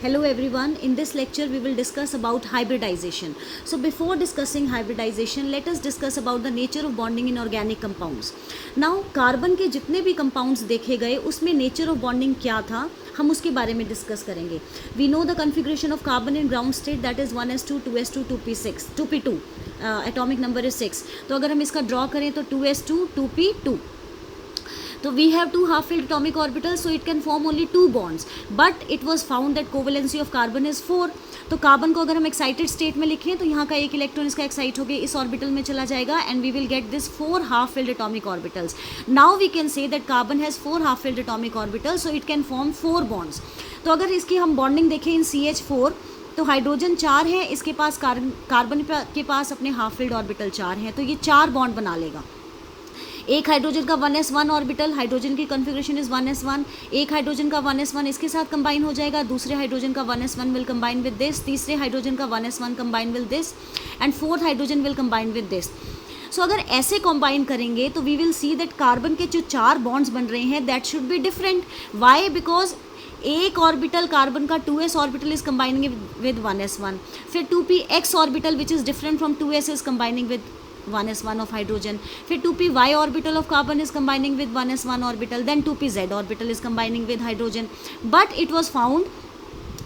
Hello everyone, in this lecture we will discuss about hybridization. So before discussing hybridization, let us discuss about the nature of bonding in organic compounds. Now carbon के जितने भी compounds देखे गए उसमें nature of bonding क्या था, हम उसके बारे में डिस्कस करेंगे. We know the configuration of carbon in ground state, that is 1s2, 2s2, 2p6, 2p2, atomic number is 6. तो अगर हम इसका ड्रॉ करें तो 2s2, 2p2. So we have two half-filled atomic orbitals, so it can form only two bonds. But it was found that covalency of carbon is 4. तो carbon को अगर हम एक्साइटेड स्टेट में लिखें तो यहाँ का एक इलेक्ट्रॉन इसका एक्साइट होकर इस ऑर्बिटल में चला जाएगा and we will get this 4 half-filled atomic orbitals. Now we can say that carbon has 4 half-filled atomic orbitals, so it can form 4 bonds. तो अगर इसकी हम बॉन्डिंग देखें इन CH4 तो हाइड्रोजन 4 है, इसके पास कार्बन के पास अपने हाफ-फिल्ड ऑर्बिटल 4 हैं, तो ये 4 बॉन्ड बना लेगा. एक हाइड्रोजन का 1s1 ऑर्बिटल, हाइड्रोजन की कॉन्फ़िगरेशन इज 1s1, एक हाइड्रोजन का 1s1 इसके साथ कंबाइन हो जाएगा, दूसरे हाइड्रोजन का 1s1 will combine with this, तीसरे हाइड्रोजन का 1s1 combine with this and fourth hydrogen will combine with this. So अगर ऐसे कंबाइन करेंगे तो we will see that carbon के जो 4 बॉन्ड्स बन रहे हैं that should be different. Why? Because एक ऑर्बिटल कार्बन का 2s orbital is combining with 1s1, फिर 2px orbital which is different from 2s is combining with 1s1 of hydrogen, फिर 2py orbital of carbon is combining with 1s1 orbital, then 2pz orbital is combining with hydrogen. But it was found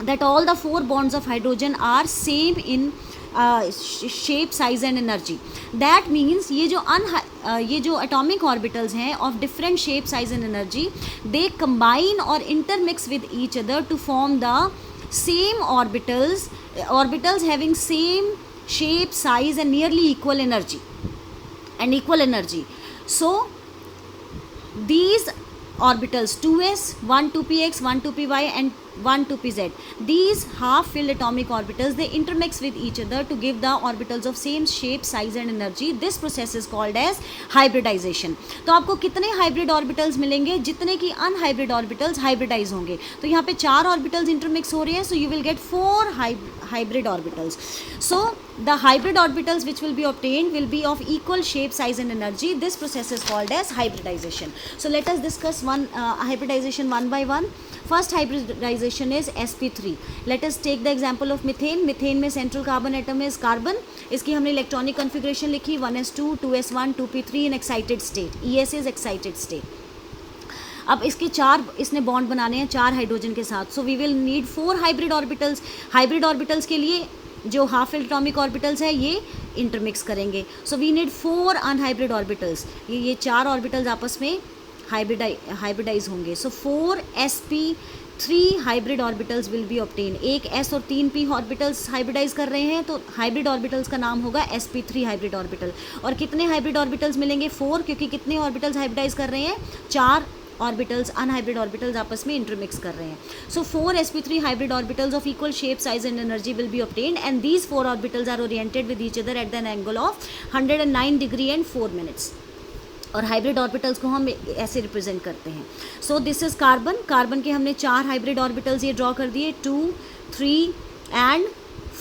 that all the 4 bonds of hydrogen are same in shape, size and energy. That means ये जो atomic orbitals हैं of different shape, size and energy, they combine or intermix with each other to form the same orbitals having same shape, size and nearly equal energy. So these orbitals 2s, 1 2px, 1 2py and 1 2pz, these half-filled atomic orbitals, they intermix with each other to give the orbitals of same shape, size and energy. This process is called as hybridization. तो आपको कितने hybrid orbitals मिलेंगे? जितने की unhybrid orbitals hybridize होंगे. तो यहाँ पे 4 ऑर्बिटल्स इंटरमिक्स हो रहे हैं, so you will get 4 hybrid orbitals. So the hybrid orbitals which will be obtained will be of equal shape, size and energy. This process is called as hybridization. So let us discuss hybridization one by one. First hybridization is sp3. Let us take the example of methane. Methane में central carbon atom is carbon. इसकी हमने electronic configuration लिखी 1s2, 2s1, 2p3 in excited state. ES is excited state. अब इसके 4 इसने bond बनाने हैं 4 hydrogen के साथ. So we will need 4 hybrid orbitals. Hybrid orbitals के लिए जो हाफ एटॉमिक ऑर्बिटल्स है ये इंटरमिक्स करेंगे. So we need 4 unhybrid orbitals. ये 4 ऑर्बिटल्स आपस में हाइब्रिडाइज होंगे. So 4 sp3 hybrid orbitals will be obtain. एक s और 3 p ऑर्बिटल्स हाइब्रिडाइज कर रहे हैं तो हाइब्रिड ऑर्बिटल्स का नाम होगा sp3 हाइब्रिड ऑर्बिटल. और कितने हाइब्रिड ऑर्बिटल्स मिलेंगे? 4, क्योंकि कितने ऑर्बिटल्स हाइब्रिडाइज कर रहे हैं? 4 ऑर्बिटल्स अनहाइब्रिड ऑर्बिटल्स आपस में इंटरमिक्स कर रहे हैं. So 4 sp3 hybrid orbitals of equal shape, size and energy will be obtained and these 4 orbitals are oriented with each other at an angle of 109 degree and 4 minutes. और hybrid orbitals को हम ऐसे represent करते हैं. So this is carbon. Carbon के हमने 4 hybrid orbitals ये draw कर दिए, 2, 3 एंड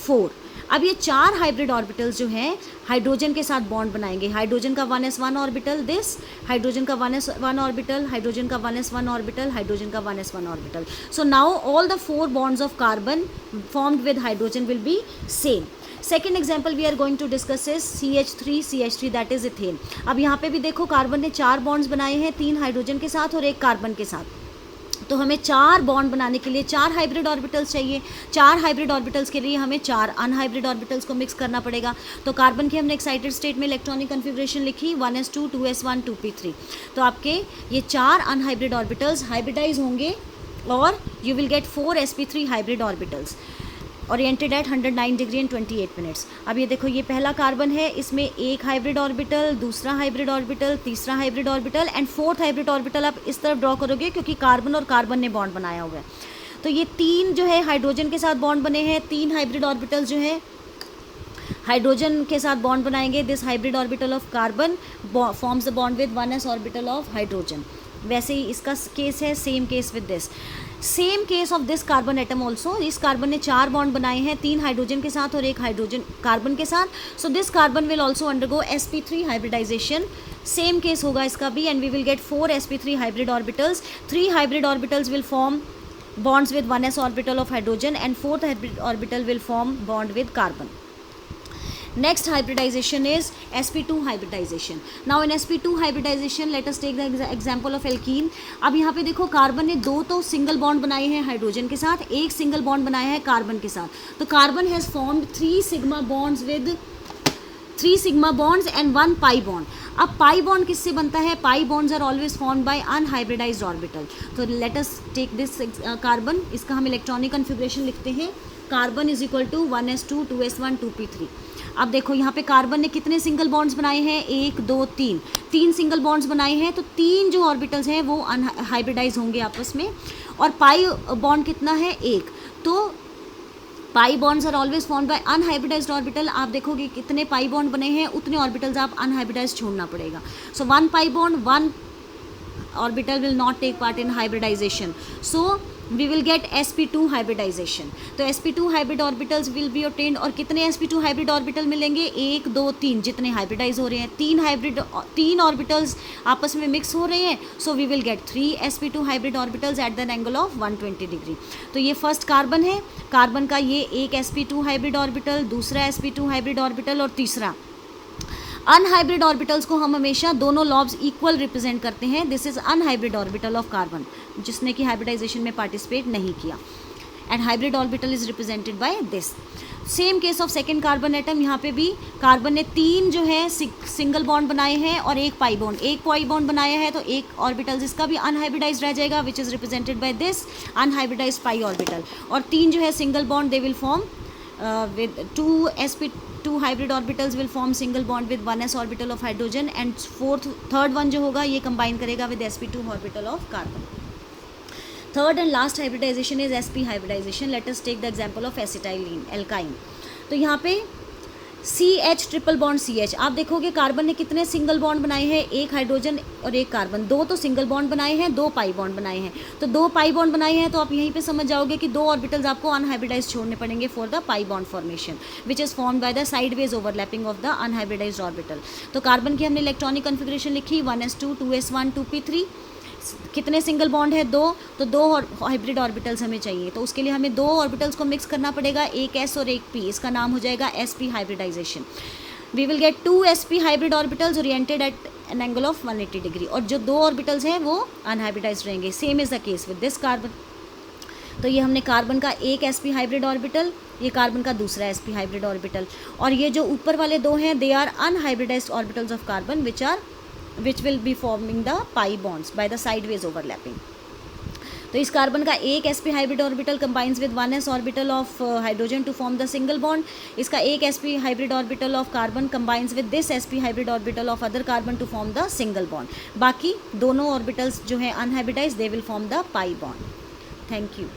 4. अब ये 4 हाइब्रिड ऑर्बिटल्स जो हैं हाइड्रोजन के साथ बॉन्ड बनाएंगे. हाइड्रोजन का 1s1 ऑर्बिटल, दिस हाइड्रोजन का 1s1 ऑर्बिटल, हाइड्रोजन का 1s1 ऑर्बिटल, हाइड्रोजन का 1s1 orbital. So now all the 4 bonds of carbon formed with hydrogen will be same. Second example we are going to discuss is CH3 that is ethane. अब यहाँ पे भी देखो carbon ने 4 bonds बनाए हैं, 3 hydrogen के साथ और 1 कार्बन के साथ. तो हमें 4 बॉन्ड बनाने के लिए 4 हाइब्रिड ऑर्बिटल्स चाहिए. 4 हाइब्रिड ऑर्बिटल्स के लिए हमें 4 अनहाइब्रिड ऑर्बिटल्स को मिक्स करना पड़ेगा. तो कार्बन की हमने एक्साइटेड स्टेट में इलेक्ट्रॉनिक कन्फिग्रेशन लिखी 1s2, 2s1, 2p3. तो आपके ये 4 अनहाइब्रिड ऑर्बिटल्स हाइब्रिडाइज होंगे और you will get 4 sp3 hybrid orbitals oriented at 109 degree and 28 minutes. अब ये देखो ये पहला कार्बन है, इसमें एक हाइब्रिड ऑर्बिटल, दूसरा हाइब्रिड ऑर्बिटल, तीसरा hybrid orbital and 4th hybrid orbital आप इस तरफ ड्रॉ करोगे क्योंकि कार्बन और कार्बन ने बॉन्ड बनाया हुआ है. तो ये 3 जो है हाइड्रोजन के साथ बॉन्ड बने हैं. 3 हाइब्रिड ऑर्बिटल जो है हाइड्रोजन के साथ बॉन्ड बनाएंगे. This hybrid orbital of carbon forms the bond with 1s orbital of hydrogen. वैसे ही इसका केस है, same case with this. Same case of this carbon atom also. इस कार्बन ने 4 बॉन्ड बनाए हैं, 3 हाइड्रोजन के साथ और 1 हाइड्रोजन कार्बन के साथ. So this carbon will also undergo sp3 hybridization. Same case होगा इसका भी and we will get 4 sp3 hybrid orbitals. 3 hybrid orbitals will form bonds with 1s orbital of hydrogen, and fourth orbital will form bond with carbon. Next hybridization is sp2 hybridization. Now in sp2 hybridization let us take the example of alkene. अब यहाँ पे देखो carbon ने दो तो single bond बनाए हैं hydrogen के साथ, एक सिंगल बॉन्ड बनाया है कार्बन के साथ. तो carbon has formed 3 sigma bonds with 3 sigma bonds and 1 pi bond. अब पाई बॉन्ड किससे बनता है? Pi bonds are always formed by unhybridized orbital. तो let us take this carbon, इसका हम इलेक्ट्रॉनिक कन्फिग्रेशन लिखते हैं. Carbon is equal to 1s2 2s1 2p3. अब देखो यहाँ पे कार्बन ने कितने सिंगल बॉन्ड्स बनाए हैं? 1 2 3, 3 सिंगल बॉन्ड्स बनाए हैं. तो 3 जो ऑर्बिटल्स हैं वो अनहाइब्रिडाइज होंगे आपस में. और पाई बॉन्ड कितना है? 1. तो pi bonds are always formed by unhybridized orbital. आप देखोगे कितने पाई बॉन्ड बने हैं, उतने ऑर्बिटल्स आप अनहाइब्रिडाइज छोड़ना पड़ेगा. सो 1 pi bond 1 orbital will not take part in hybridization, so we will get sp2 hybridization. तो sp2 hybrid orbitals will be obtained. और कितने sp2 hybrid orbital मिलेंगे? 1 2 3, जितने हाइब्रिडाइज हो रहे हैं. 3 ऑर्बिटल्स आपस में मिक्स हो रहे हैं. So we will get 3 sp2 hybrid orbitals at an angle of 120 degree. तो ये फर्स्ट कार्बन है. कार्बन का ये एक sp2 हाइब्रिड ऑर्बिटल, दूसरा sp2 हाइब्रिड ऑर्बिटल और तीसरा. अनहाइब्रिड ऑर्बिटल्स को हम हमेशा दोनों लॉब्स इक्वल रिप्रेजेंट करते हैं. This is unhybrid orbital of carbon, जिसने कि हाइब्रिडाइजेशन में पार्टिसिपेट नहीं किया. And hybrid orbital is represented by this. Same case of second carbon atom. यहाँ पे भी कार्बन ने 3 जो है सिंगल बॉन्ड बनाए हैं और एक पाई बॉन्ड बनाया है. तो एक ऑर्बिटल जिसका भी अनहाइब्रिडाइज रह जाएगा, which is represented by this unhybridised pi orbital. और 3 जो है single bond they will form with 2 sp2 hybrid orbitals will form single bond with 1s orbital of hydrogen, and third one जो होगा ये combine करेगा with sp2 orbital of carbon. Third and last hybridization is sp hybridization. Let us take the example of acetylene alkyne. तो यहाँ पे CH triple bond CH. आप देखोगे carbon ने कितने सिंगल बॉन्ड बनाए हैं? एक हाइड्रोजन और एक कार्बन. 2 तो सिंगल बॉन्ड बनाए हैं, 2 पाई बॉन्ड बनाए हैं. तो 2 पाई बॉन्ड बनाए हैं, तो आप यहीं पे समझ जाओगे कि 2 ऑर्बिटल्स आपको अनहाइब्रिडाइज छोड़ने पड़ेंगे for the pi bond formation, which is formed by the sideways overlapping of the unhybridised orbital. तो कार्बन की हमने इलेक्ट्रॉनिक कन्फिग्रेशन लिखी 1s2 2s1 2p3. कितने सिंगल बॉन्ड है? 2. तो 2 हाइब्रिड ऑर्बिटल्स हमें चाहिए. तो उसके लिए हमें 2 ऑर्बिटल्स को मिक्स करना पड़ेगा, एक s और एक p. इसका नाम हो जाएगा sp hybridization. We will get 2 sp hybrid orbitals oriented at an angle of 180 degree. और जो 2 ऑर्बिटल्स हैं वो अनहाइब्रिडाइज रहेंगे. Same is the case with this carbon. तो ये हमने कार्बन का एक sp हाइब्रिड ऑर्बिटल, ये कार्बन का दूसरा sp हाइब्रिड ऑर्बिटल. और ये जो ऊपर वाले 2 हैं, they are unhybridized orbitals of carbon which will be forming the pi bonds by the sideways overlapping. तो इस कार्बन का एक sp hybrid orbital combines with 1s orbital of hydrogen to form the single bond. इसका एक sp hybrid orbital of carbon combines with this sp hybrid orbital of other carbon to form the single bond. बाकी दोनों orbitals जो हैं unhybridised, they will form the pi bond. Thank you.